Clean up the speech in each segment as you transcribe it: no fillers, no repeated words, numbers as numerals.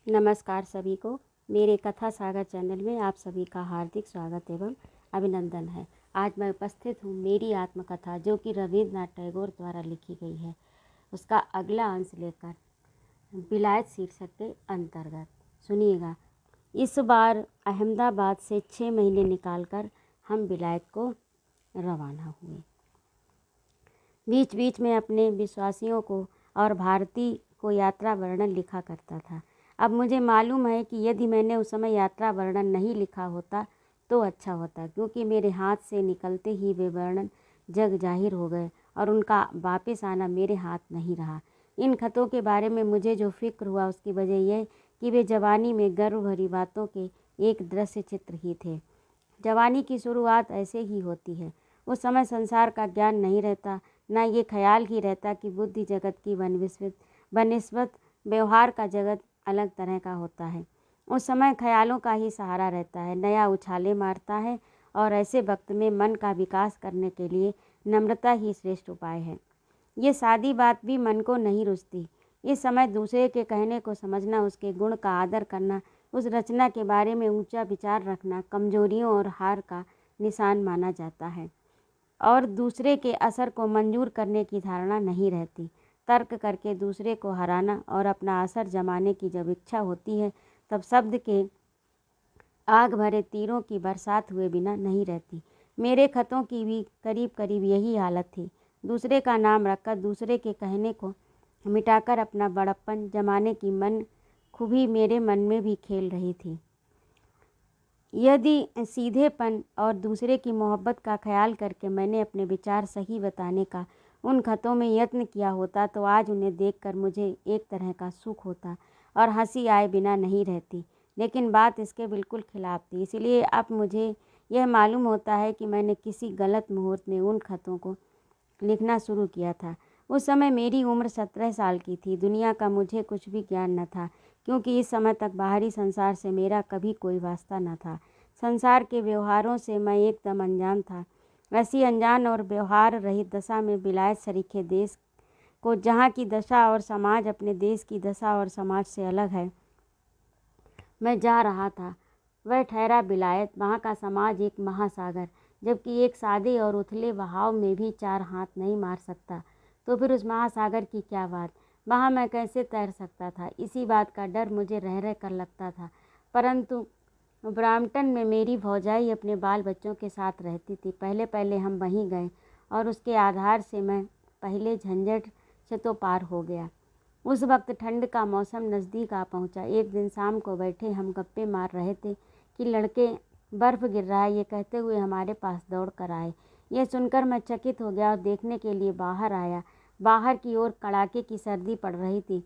नमस्कार सभी को। मेरे कथा सागर चैनल में आप सभी का हार्दिक स्वागत एवं अभिनंदन है। आज मैं उपस्थित हूँ मेरी आत्मकथा जो कि रवींद्रनाथ टैगोर द्वारा लिखी गई है, उसका अगला अंश लेकर विलायत शीर्षक के अंतर्गत सुनिएगा। इस बार अहमदाबाद से 6 महीने निकालकर हम विलायत को रवाना हुए। बीच बीच में अपने विश्वासियों को और भारती को यात्रा वर्णन लिखा करता था। अब मुझे मालूम है कि यदि मैंने उस समय यात्रा वर्णन नहीं लिखा होता तो अच्छा होता, क्योंकि मेरे हाथ से निकलते ही वे वर्णन जग जाहिर हो गए और उनका वापस आना मेरे हाथ नहीं रहा। इन खतों के बारे में मुझे जो फिक्र हुआ उसकी वजह यह कि वे जवानी में गर्व भरी बातों के एक दृश्य चित्र ही थे। जवानी की शुरुआत ऐसे ही होती है। उस समय संसार का ज्ञान नहीं रहता, न ये ख्याल ही रहता कि बुद्धि जगत की बनिस्बत व्यवहार का जगत अलग तरह का होता है। उस समय ख्यालों का ही सहारा रहता है, नया उछाले मारता है, और ऐसे वक्त में मन का विकास करने के लिए नम्रता ही श्रेष्ठ उपाय है। ये सादी बात भी मन को नहीं रुचती। इस समय दूसरे के कहने को समझना, उसके गुण का आदर करना, उस रचना के बारे में ऊंचा विचार रखना कमजोरियों और हार का निशान माना जाता है, और दूसरे के असर को मंजूर करने की धारणा नहीं रहती। तर्क करके दूसरे को हराना और अपना असर जमाने की जब इच्छा होती है, तब शब्द के आग भरे तीरों की बरसात हुए बिना नहीं रहती। मेरे खतों की भी करीब करीब यही हालत थी। दूसरे का नाम रखकर दूसरे के कहने को मिटाकर अपना बड़प्पन जमाने की मन खूबी मेरे मन में भी खेल रही थी। यदि सीधेपन और दूसरे की मोहब्बत का ख्याल करके मैंने अपने विचार सही बताने का उन खतों में यत्न किया होता तो आज उन्हें देखकर मुझे एक तरह का सुख होता और हंसी आए बिना नहीं रहती। लेकिन बात इसके बिल्कुल खिलाफ थी। इसलिए अब मुझे यह मालूम होता है कि मैंने किसी गलत मुहूर्त में उन खतों को लिखना शुरू किया था। उस समय मेरी उम्र 17 साल की थी। दुनिया का मुझे कुछ भी ज्ञान न था, क्योंकि इस समय तक बाहरी संसार से मेरा कभी कोई वास्ता न था। संसार के व्यवहारों से मैं एकदम अनजान था। ऐसी अनजान और व्यवहार रहित दशा में विलायत सरीखे देश को, जहाँ की दशा और समाज अपने देश की दशा और समाज से अलग है, मैं जा रहा था। वह ठहरा विलायत। वहाँ का समाज एक महासागर, जबकि एक सादे और उथले बहाव में भी 4 हाथ नहीं मार सकता, तो फिर उस महासागर की क्या बात। वहाँ मैं कैसे तैर सकता था, इसी बात का डर मुझे रह रह कर लगता था। परंतु ब्राम्पटन में मेरी भौजाई अपने बाल बच्चों के साथ रहती थी। पहले पहले हम वहीं गए और उसके आधार से मैं पहले झंझट से तो पार हो गया। उस वक्त ठंड का मौसम नज़दीक आ पहुंचा। एक दिन शाम को बैठे हम गप्पे मार रहे थे कि लड़के बर्फ़ गिर रहा है, ये कहते हुए हमारे पास दौड़ कर आए। यह सुनकर मैं चकित हो गया और देखने के लिए बाहर आया। बाहर की ओर कड़ाके की सर्दी पड़ रही थी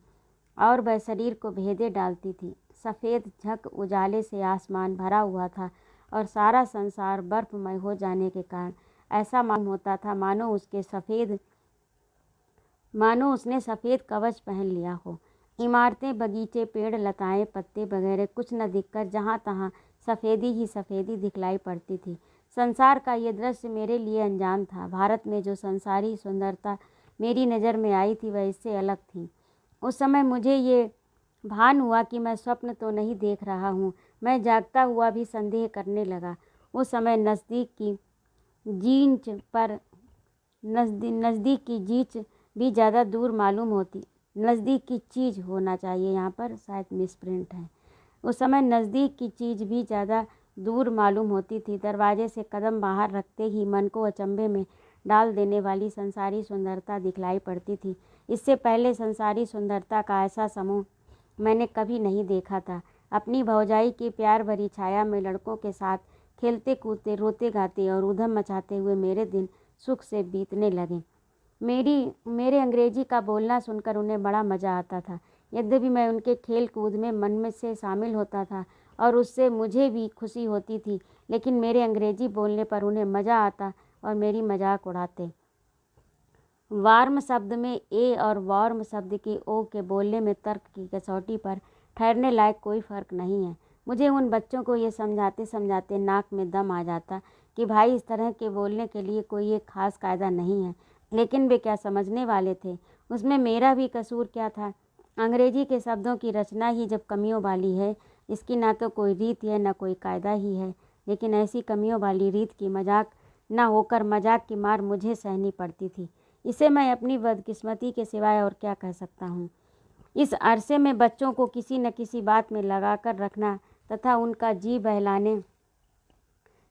और वह शरीर को भेदे डालती थी। सफ़ेद झक उजाले से आसमान भरा हुआ था और सारा संसार बर्फमय हो जाने के कारण ऐसा मालूम होता था मानो उसने सफ़ेद कवच पहन लिया हो। इमारतें, बगीचे, पेड़, लताएं, पत्ते वगैरह कुछ न दिखकर जहाँ तहाँ सफ़ेदी ही सफ़ेदी दिखलाई पड़ती थी। संसार का ये दृश्य मेरे लिए अनजान था। भारत में जो संसारी सुंदरता मेरी नज़र में आई थी वह इससे अलग थी। उस समय मुझे ये भान हुआ कि मैं स्वप्न तो नहीं देख रहा हूँ। मैं जागता हुआ भी संदेह करने लगा। उस समय नज़दीक की जींच भी ज़्यादा दूर मालूम होती। नज़दीक की चीज़ होना चाहिए, यहाँ पर शायद मिसप्रिंट है। उस समय नज़दीक की चीज़ भी ज़्यादा दूर मालूम होती थी। दरवाजे से कदम बाहर रखते ही मन को अचंभे में डाल देने वाली संसारी सुंदरता दिखलाई पड़ती थी। इससे पहले संसारी सुंदरता का ऐसा समूह मैंने कभी नहीं देखा था। अपनी भौजाई की प्यार भरी छाया में लड़कों के साथ खेलते कूदते, रोते गाते और ऊधम मचाते हुए मेरे दिन सुख से बीतने लगे। मेरे अंग्रेजी का बोलना सुनकर उन्हें बड़ा मज़ा आता था। यद्यपि मैं उनके खेल कूद में मन में से शामिल होता था और उससे मुझे भी खुशी होती थी, लेकिन मेरे अंग्रेजी बोलने पर उन्हें मज़ा आता और मेरी मजाक उड़ाते। वार्म शब्द में ए और वॉर्म शब्द के ओ के बोलने में तर्क की कसौटी पर ठहरने लायक कोई फ़र्क नहीं है। मुझे उन बच्चों को ये समझाते समझाते नाक में दम आ जाता कि भाई, इस तरह के बोलने के लिए कोई एक ख़ास कायदा नहीं है। लेकिन वे क्या समझने वाले थे, उसमें मेरा भी कसूर क्या था। अंग्रेजी के शब्दों की रचना ही जब कमियों वाली है, इसकी ना तो कोई रीत है ना कोई कायदा ही है, लेकिन ऐसी कमियों वाली रीत की मजाक न होकर मजाक की मार मुझे सहनी पड़ती थी। इसे मैं अपनी बदकिस्मती के सिवाय और क्या कह सकता हूँ। इस अरसे में बच्चों को किसी न किसी बात में लगाकर रखना तथा उनका जी बहलाने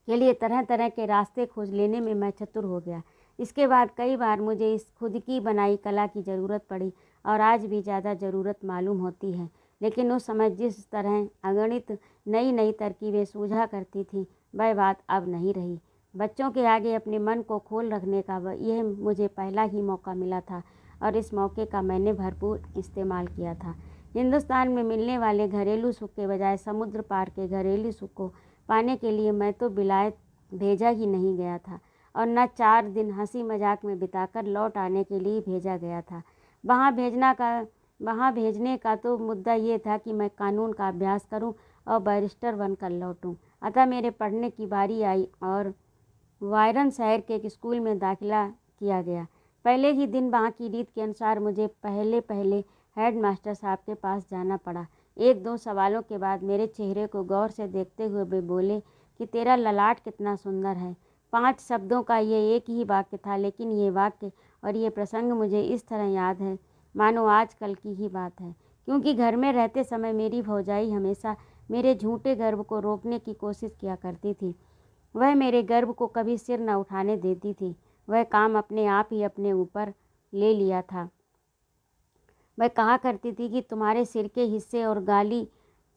के लिए तरह तरह के रास्ते खोज लेने में मैं चतुर हो गया। इसके बाद कई बार मुझे इस खुद की बनाई कला की ज़रूरत पड़ी और आज भी ज़्यादा ज़रूरत मालूम होती है, लेकिन उस समय जिस तरह अगणित नई नई तरकीबें सूझा करती थी, वह बात अब नहीं रही। बच्चों के आगे अपने मन को खोल रखने का यह मुझे पहला ही मौका मिला था और इस मौके का मैंने भरपूर इस्तेमाल किया था। हिंदुस्तान में मिलने वाले घरेलू सुख के बजाय समुद्र पार के घरेलू सुख को पाने के लिए मैं तो विलायत भेजा ही नहीं गया था और न 4 दिन हंसी मजाक में बिताकर लौट आने के लिए भेजा गया था। वहाँ भेजने का तो मुद्दा ये था कि मैं कानून का अभ्यास करूं और बैरिस्टर बनकर लौटूं। अतः मेरे पढ़ने की बारी आई और वायरन शहर के एक स्कूल में दाखिला किया गया। पहले ही दिन वहाँ की रीत के अनुसार मुझे पहले हेड मास्टर साहब के पास जाना पड़ा। 1-2 सवालों के बाद मेरे चेहरे को गौर से देखते हुए वे बोले कि तेरा ललाट कितना सुंदर है। 5 शब्दों का ये एक ही वाक्य था, लेकिन ये वाक्य और ये प्रसंग मुझे इस तरह याद है मानो आज कल की ही बात है, क्योंकि घर में रहते समय मेरी भौजाई हमेशा मेरे झूठे गर्व को रोकने की कोशिश किया करती थी। वह मेरे गर्व को कभी सिर न उठाने देती थी। वह काम अपने आप ही अपने ऊपर ले लिया था। वह कहा करती थी कि तुम्हारे सिर के हिस्से और गाली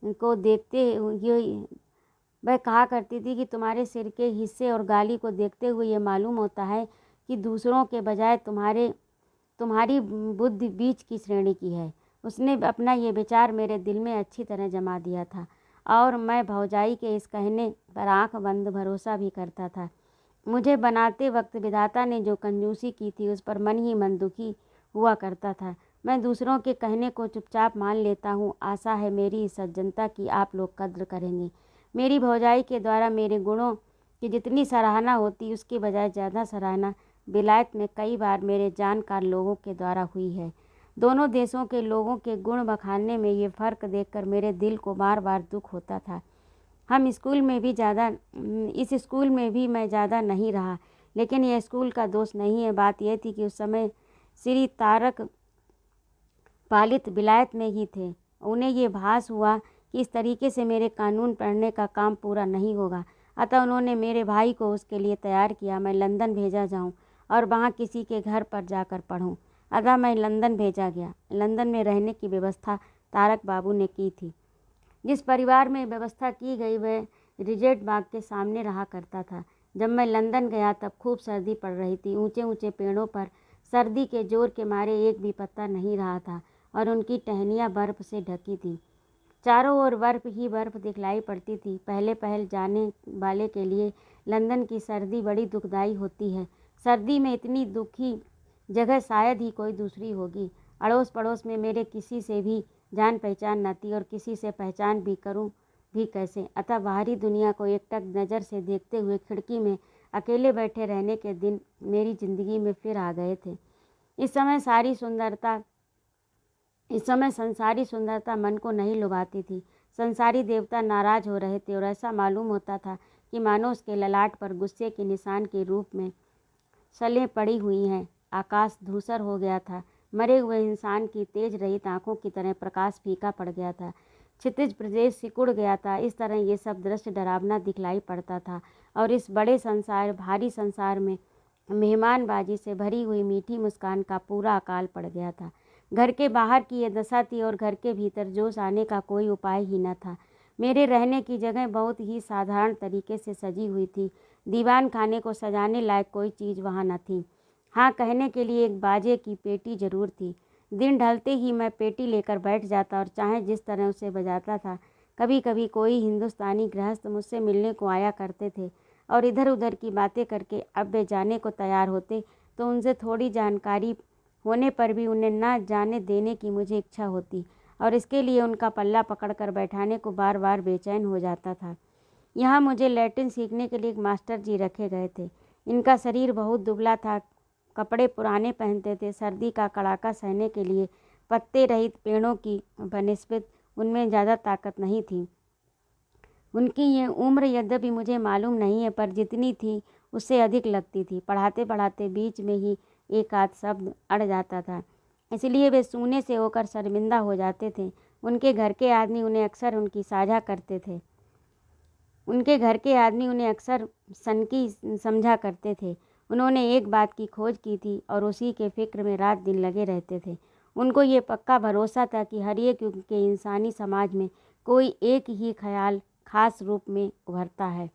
को देखते हुए वह कहा करती थी कि तुम्हारे सिर के हिस्से और गाली को देखते हुए ये मालूम होता है कि दूसरों के बजाय तुम्हारी बुद्धि बीच की श्रेणी की है। उसने अपना ये विचार मेरे दिल में अच्छी तरह जमा दिया था और मैं भौजाई के इस कहने पर आंख बंद भरोसा भी करता था। मुझे बनाते वक्त विधाता ने जो कंजूसी की थी उस पर मन ही मन दुखी हुआ करता था। मैं दूसरों के कहने को चुपचाप मान लेता हूँ। आशा है मेरी इस सज्जनता की आप लोग कद्र करेंगे। मेरी भौजाई के द्वारा मेरे गुणों की जितनी सराहना होती उसके बजाय ज़्यादा सराहना विलायत में कई बार मेरे जानकार लोगों के द्वारा हुई है। दोनों देशों के लोगों के गुण बखानने में ये फ़र्क देखकर मेरे दिल को बार बार दुख होता था। इस स्कूल में भी मैं ज़्यादा नहीं रहा, लेकिन यह स्कूल का दोष नहीं है। बात यह थी कि उस समय श्री तारक पालित विलायत में ही थे। उन्हें ये भास हुआ कि इस तरीके से मेरे कानून पढ़ने का काम पूरा नहीं होगा, अतः उन्होंने मेरे भाई को उसके लिए तैयार किया। मैं लंदन भेजा जाऊं और वहां किसी के घर पर जाकर पढूं। अतः मैं लंदन भेजा गया। लंदन में रहने की व्यवस्था तारक बाबू ने की थी। जिस परिवार में व्यवस्था की गई वह रिजेंट बाग के सामने रहा करता था। जब मैं लंदन गया तब खूब सर्दी पड़ रही थी। ऊंचे ऊंचे पेड़ों पर सर्दी के जोर के मारे एक भी पत्ता नहीं रहा था और उनकी टहनियाँ बर्फ़ से ढकी थी। चारों ओर बर्फ़ ही बर्फ़ दिखलाई पड़ती थी। पहल जाने वाले के लिए लंदन की सर्दी बड़ी दुखदाई होती है। सर्दी में इतनी दुखी जगह शायद ही कोई दूसरी होगी। अड़ोस पड़ोस में मेरे किसी से भी जान पहचान न थी और किसी से पहचान भी करूं भी कैसे। अतः बाहरी दुनिया को एकटक नज़र से देखते हुए खिड़की में अकेले बैठे रहने के दिन मेरी ज़िंदगी में फिर आ गए थे। इस समय संसारी सुंदरता मन को नहीं लुभाती थी। संसारी देवता नाराज हो रहे थे और ऐसा मालूम होता था कि मानो उसके ललाट पर गुस्से के निशान के रूप में सलें पड़ी हुई हैं। आकाश धूसर हो गया था। मरे हुए इंसान की तेज रहित आंखों की तरह प्रकाश फीका पड़ गया था। क्षितिज प्रदेश सिकुड़ गया था। इस तरह ये सब दृश्य डरावना दिखलाई पड़ता था और इस बड़े भारी संसार में मेहमानबाजी से भरी हुई मीठी मुस्कान का पूरा अकाल पड़ गया था। घर के बाहर की ये दशा थी और घर के भीतर जोश आने का कोई उपाय ही न था। मेरे रहने की जगह बहुत ही साधारण तरीके से सजी हुई थी। दीवान खाने को सजाने लायक कोई चीज़ वहाँ न थी। हाँ, कहने के लिए एक बाजे की पेटी जरूर थी। दिन ढलते ही मैं पेटी लेकर बैठ जाता और चाहे जिस तरह उसे बजाता था। कभी कभी कोई हिंदुस्तानी गृहस्थ मुझसे मिलने को आया करते थे और इधर उधर की बातें करके अब वे जाने को तैयार होते तो उनसे थोड़ी जानकारी होने पर भी उन्हें न जाने देने की मुझे इच्छा होती और इसके लिए उनका पल्ला पकड़कर बैठाने को बार बार बेचैन हो जाता था। यहाँ मुझे लैटिन सीखने के लिए एक मास्टर जी रखे गए थे। इनका शरीर बहुत दुबला था, कपड़े पुराने पहनते थे, सर्दी का कड़ाका सहने के लिए पत्ते रहित पेड़ों की बनिस्बत उनमें ज़्यादा ताकत नहीं थी। उनकी ये उम्र यद्यपि मुझे मालूम नहीं है, पर जितनी थी उससे अधिक लगती थी। पढ़ाते पढ़ाते बीच में ही एक आध शब्द अड़ जाता था, इसलिए वे सूने से होकर शर्मिंदा हो जाते थे। उनके घर के आदमी उन्हें अक्सर सनकी समझा करते थे। उन्होंने एक बात की खोज की थी और उसी के फिक्र में रात दिन लगे रहते थे। उनको ये पक्का भरोसा था कि हर एक युग के इंसानी समाज में कोई एक ही ख्याल खास रूप में उभरता है।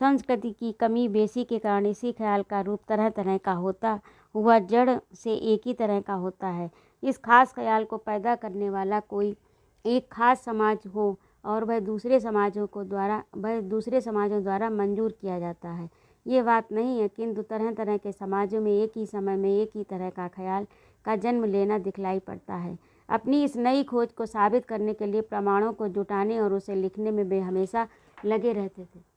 संस्कृति की कमी बेसी के कारण इसी ख्याल का रूप तरह तरह का होता हुआ जड़ से एक ही तरह का होता है। इस खास ख्याल को पैदा करने वाला कोई एक खास समाज हो और वह दूसरे समाजों द्वारा मंजूर किया जाता है। ये बात नहीं है, किंतु तरह तरह के समाजों में एक ही समय में एक ही तरह का ख्याल का जन्म लेना दिखलाई पड़ता है। अपनी इस नई खोज को साबित करने के लिए प्रमाणों को जुटाने और उसे लिखने में वे हमेशा लगे रहते थे।